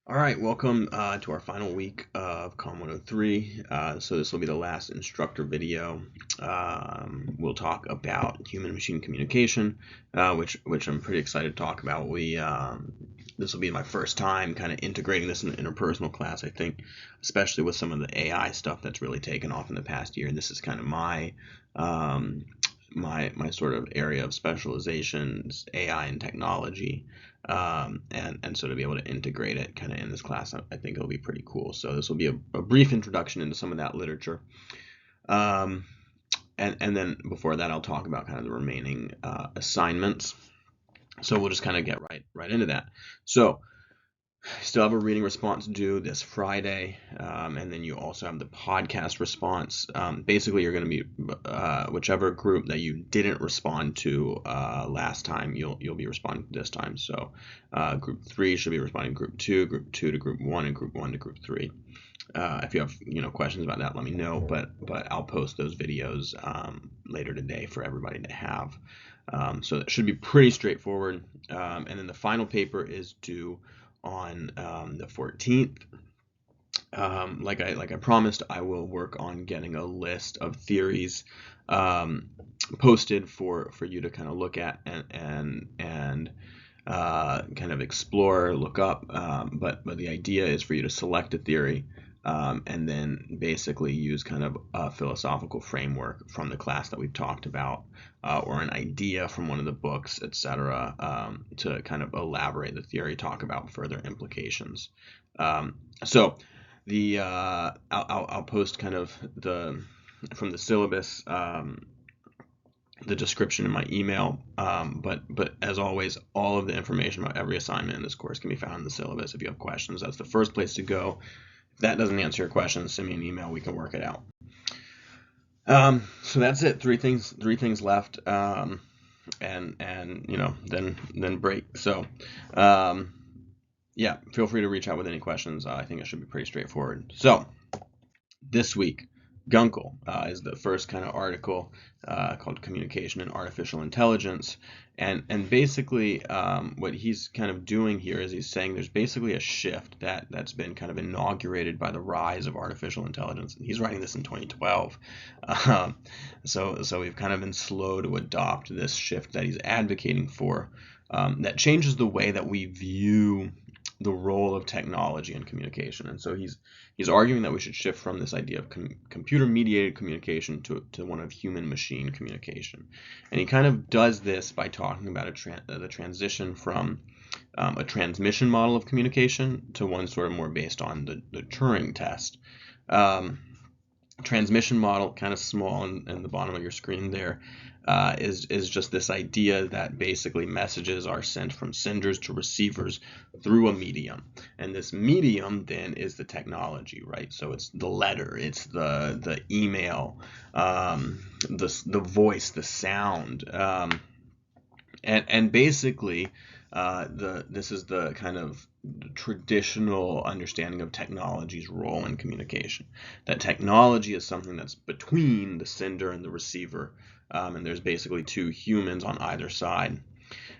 All right, welcome to our final week of Comm 103. So this will be the last instructor video. We'll talk about human-machine communication, which I'm pretty excited to talk about. This will be my first time kind of integrating this in the interpersonal class. I think, especially with some of the AI stuff that's really taken off in the past year, and this is kind of um, my sort of area of specializations, AI and technology. And so to be able to integrate it kind of in this class, I think it'll be pretty cool. So this will be a brief introduction into some of that literature. Um, and then before that, I'll talk about kind of the remaining assignments. So we'll just kind of get right into that. So still have a reading response due this Friday, and then you also have the podcast response. Basically, you're going to be whichever group that you didn't respond to last time, you'll be responding to this time. So, group 3 should be responding to group 2 to group 1, and group 1 to group 3. If you have questions about that, let me know. But I'll post those videos later today for everybody to have. So that should be pretty straightforward. And then the final paper is due on the 14th. Like I promised, I will work on getting a list of theories posted for you to kind of look at and kind of explore, look up. But the idea is for you to select a theory and then basically use kind of a philosophical framework from the class that we've talked about, or an idea from one of the books, etc., to kind of elaborate the theory, talk about further implications. So I'll post kind of from the syllabus, the description in my email. But as always, all of the information about every assignment in this course can be found in the syllabus. If you have questions, that's the first place to go. If that doesn't answer your question, send me an email. We can work it out. So that's it. Three things left. And then break. So, yeah, feel free to reach out with any questions. I think it should be pretty straightforward. So this week, Gunkel is the first kind of article called Communication and Artificial Intelligence. And basically what he's kind of doing here is he's saying there's basically a shift that's been kind of inaugurated by the rise of artificial intelligence. And he's writing this in 2012. So we've kind of been slow to adopt this shift that he's advocating for, that changes the way that we view the role of technology in communication. And so he's arguing that we should shift from this idea of computer-mediated communication to one of human-machine communication. And he kind of does this by talking about the transition from a transmission model of communication to one sort of more based on the Turing test. Transmission model, kind of small in the bottom of your screen there, is just this idea that basically messages are sent from senders to receivers through a medium, and this medium then is the technology, right? So it's the letter, it's the email, the voice, the sound, and basically this is the kind of traditional understanding of technology's role in communication. That technology is something that's between the sender and the receiver, and there's basically two humans on either side.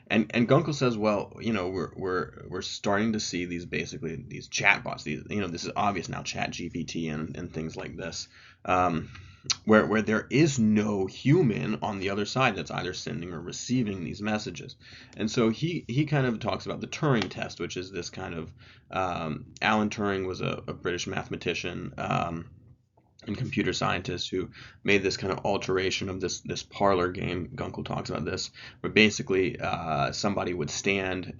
And Gunkel says, well, we're starting to see these chatbots. This is obvious now, Chat GPT and things like this, where there is no human on the other side that's either sending or receiving these messages. And so he kind of talks about the Turing test, which is this kind of Alan Turing was a British mathematician and computer scientist who made this kind of alteration of this parlor game. Gunkel talks about this, where basically somebody would stand,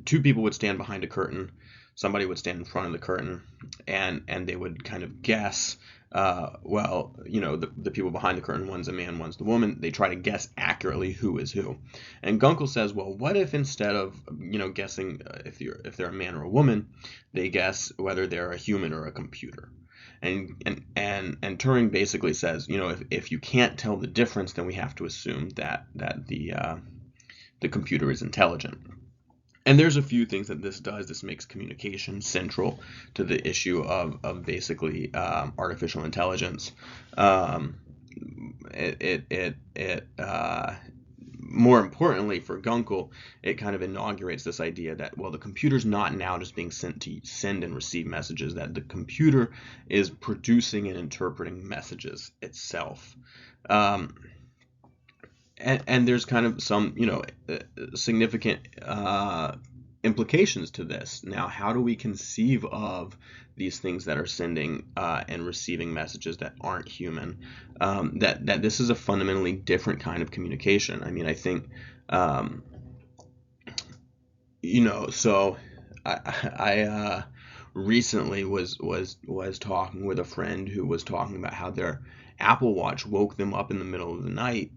two people would stand behind a curtain, somebody would stand in front of the curtain, and they would kind of guess. The people behind the curtain, one's a man, one's the woman. They try to guess accurately who is who. And Gunkel says, well, what if instead of guessing if they're a man or a woman, they guess whether they're a human or a computer? And Turing basically says, if you can't tell the difference, then we have to assume that the computer is intelligent. And there's a few things that this does. This makes communication central to the issue of basically artificial intelligence. It more importantly for Gunkel, it kind of inaugurates this idea that, well, the computer's not now just being sent to send and receive messages, that the computer is producing and interpreting messages itself. Um, and there's kind of some, significant implications to this. Now, how do we conceive of these things that are sending and receiving messages that aren't human? That this is a fundamentally different kind of communication. I mean, I think, um, so I recently was talking with a friend who was talking about how their Apple Watch woke them up in the middle of the night,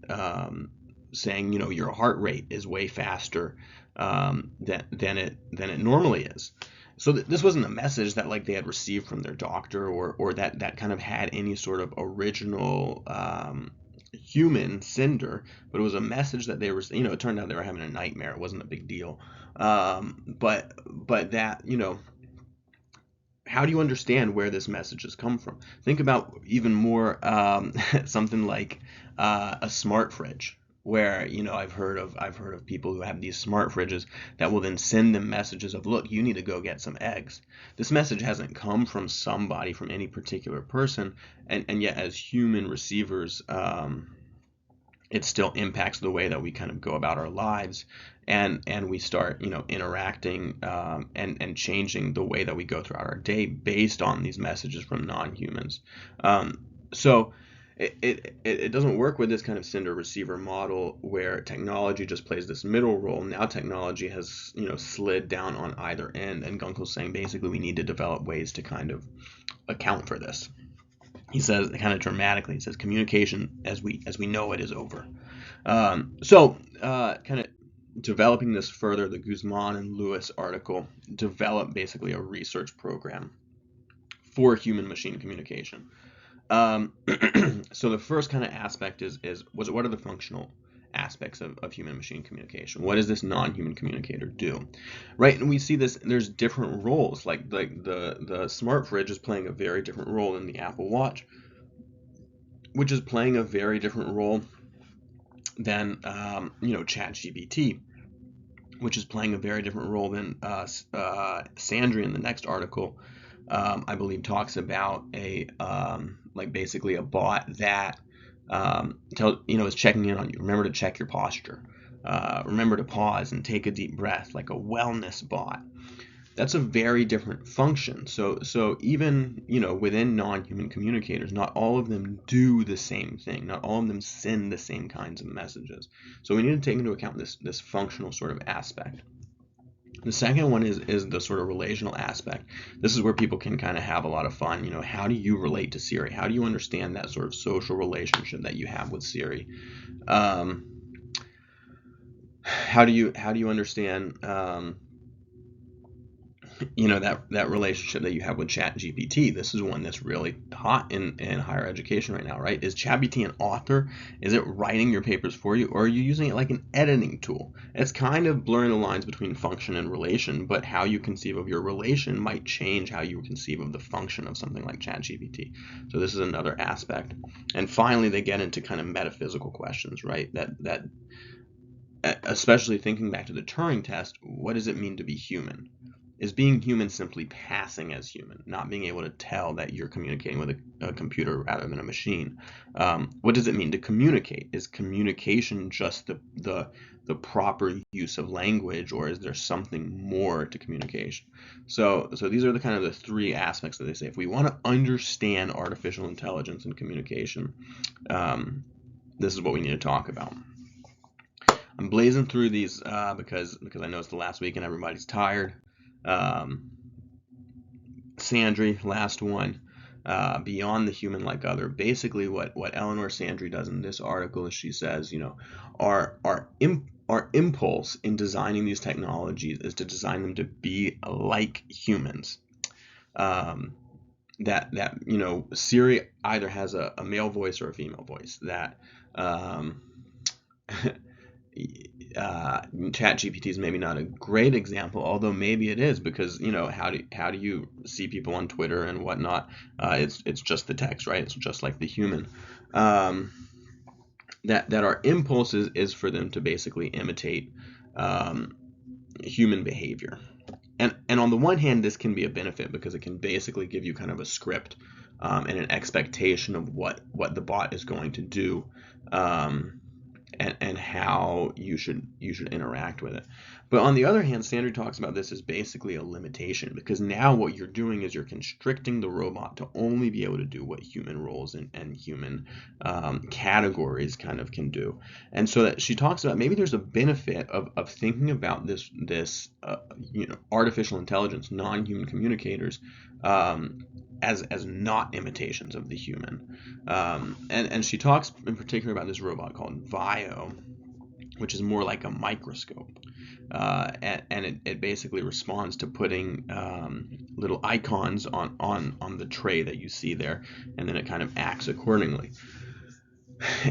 saying, your heart rate is way faster than it normally is. So this wasn't a message that like they had received from their doctor, or that kind of had any sort of original human sender, but it was a message that they were, it turned out they were having a nightmare. It wasn't a big deal. But that, how do you understand where this message has come from? Think about even more something like a smart fridge, where I've heard of people who have these smart fridges that will then send them messages of, look, you need to go get some eggs. This message hasn't come from somebody, from any particular person, and yet as human receivers, it still impacts the way that we kind of go about our lives, and we start, interacting, and changing the way that we go throughout our day based on these messages from non-humans. So it doesn't work with this kind of sender receiver model where technology just plays this middle role. Now technology has, slid down on either end, and Gunkel's saying basically we need to develop ways to kind of account for this. He says, kind of dramatically, he says, communication as we know it is over. Kind of developing this further, the Guzman and Lewis article developed basically a research program for human-machine communication. So the first kind of aspect is what are the functional aspects of human-machine communication? What does this non-human communicator do, right? And we see this. There's different roles. Like the smart fridge is playing a very different role than the Apple Watch, which is playing a very different role than ChatGPT, which is playing a very different role than Sandry in the next article. I believe talks about basically a bot that is checking in on you. Remember to check your posture. Remember to pause and take a deep breath, like a wellness bot. That's a very different function. So even, within non-human communicators, not all of them do the same thing. Not all of them send the same kinds of messages. So we need to take into account this functional sort of aspect. The second one is the sort of relational aspect. This is where people can kind of have a lot of fun. How do you relate to Siri? How do you understand that sort of social relationship that you have with Siri? How do you understand that relationship that you have with ChatGPT? This is one that's really hot in higher education right now, right? Is ChatGPT an author? Is it writing your papers for you, or are you using it like an editing tool? It's kind of blurring the lines between function and relation, but how you conceive of your relation might change how you conceive of the function of something like ChatGPT. So this is another aspect. And finally, they get into kind of metaphysical questions, right? That especially thinking back to the Turing test, what does it mean to be human? Is being human simply passing as human, not being able to tell that you're communicating with a computer rather than a machine? What does it mean to communicate? Is communication just the proper use of language, or is there something more to communication? So these are the kind of the three aspects that they say. If we want to understand artificial intelligence and communication, this is what we need to talk about. I'm blazing through these because I know it's the last week and everybody's tired. Sandry, last one, beyond the human like other. Basically, what Eleanor Sandry does in this article is she says, our impulse in designing these technologies is to design them to be like humans. That Siri either has a male voice or a female voice. That ChatGPT is maybe not a great example, although maybe it is, because how do you see people on Twitter and whatnot? It's just the text, right? It's just like the human. that our impulse is for them to basically imitate um, human behavior. And on the one hand, this can be a benefit because it can basically give you kind of a script and an expectation of what the bot is going to do, um, and how you should interact with it. But on the other hand, Sandra talks about this as basically a limitation, because now what you're doing is you're constricting the robot to only be able to do what human roles and human categories kind of can do. And so that she talks about, maybe there's a benefit of thinking about this artificial intelligence, non-human communicators, as not imitations of the human. And she talks in particular about this robot called Vio, which is more like a microscope. And it basically responds to putting little icons on the tray that you see there, and then it kind of acts accordingly.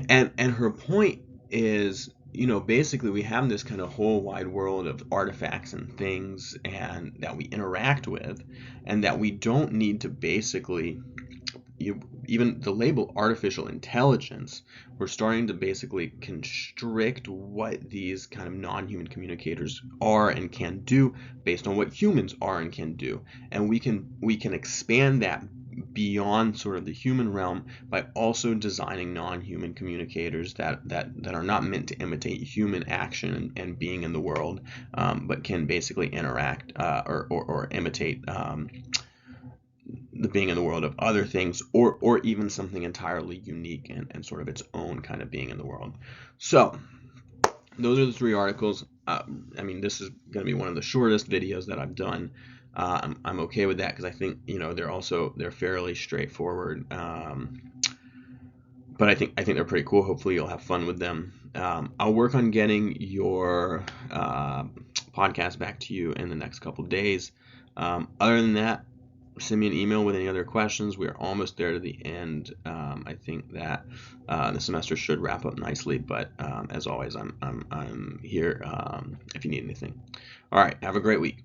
And her point is, basically we have this kind of whole wide world of artifacts and things and that we interact with, and that we don't need to basically, even the label artificial intelligence, we're starting to basically constrict what these kind of non-human communicators are and can do based on what humans are and can do. And we can expand that beyond sort of the human realm by also designing non-human communicators that are not meant to imitate human action and being in the world, but can basically interact or imitate the being in the world of other things, or even something entirely unique and sort of its own kind of being in the world. So those are the 3 articles. I mean, this is going to be one of the shortest videos that I've done. I'm okay with that because I think they're fairly straightforward. But I think they're pretty cool. Hopefully you'll have fun with them. I'll work on getting your podcast back to you in the next couple days. Other than that, send me an email with any other questions. We are almost there to the end. I think that the semester should wrap up nicely, but as always, I'm here if you need anything. All right, have a great week.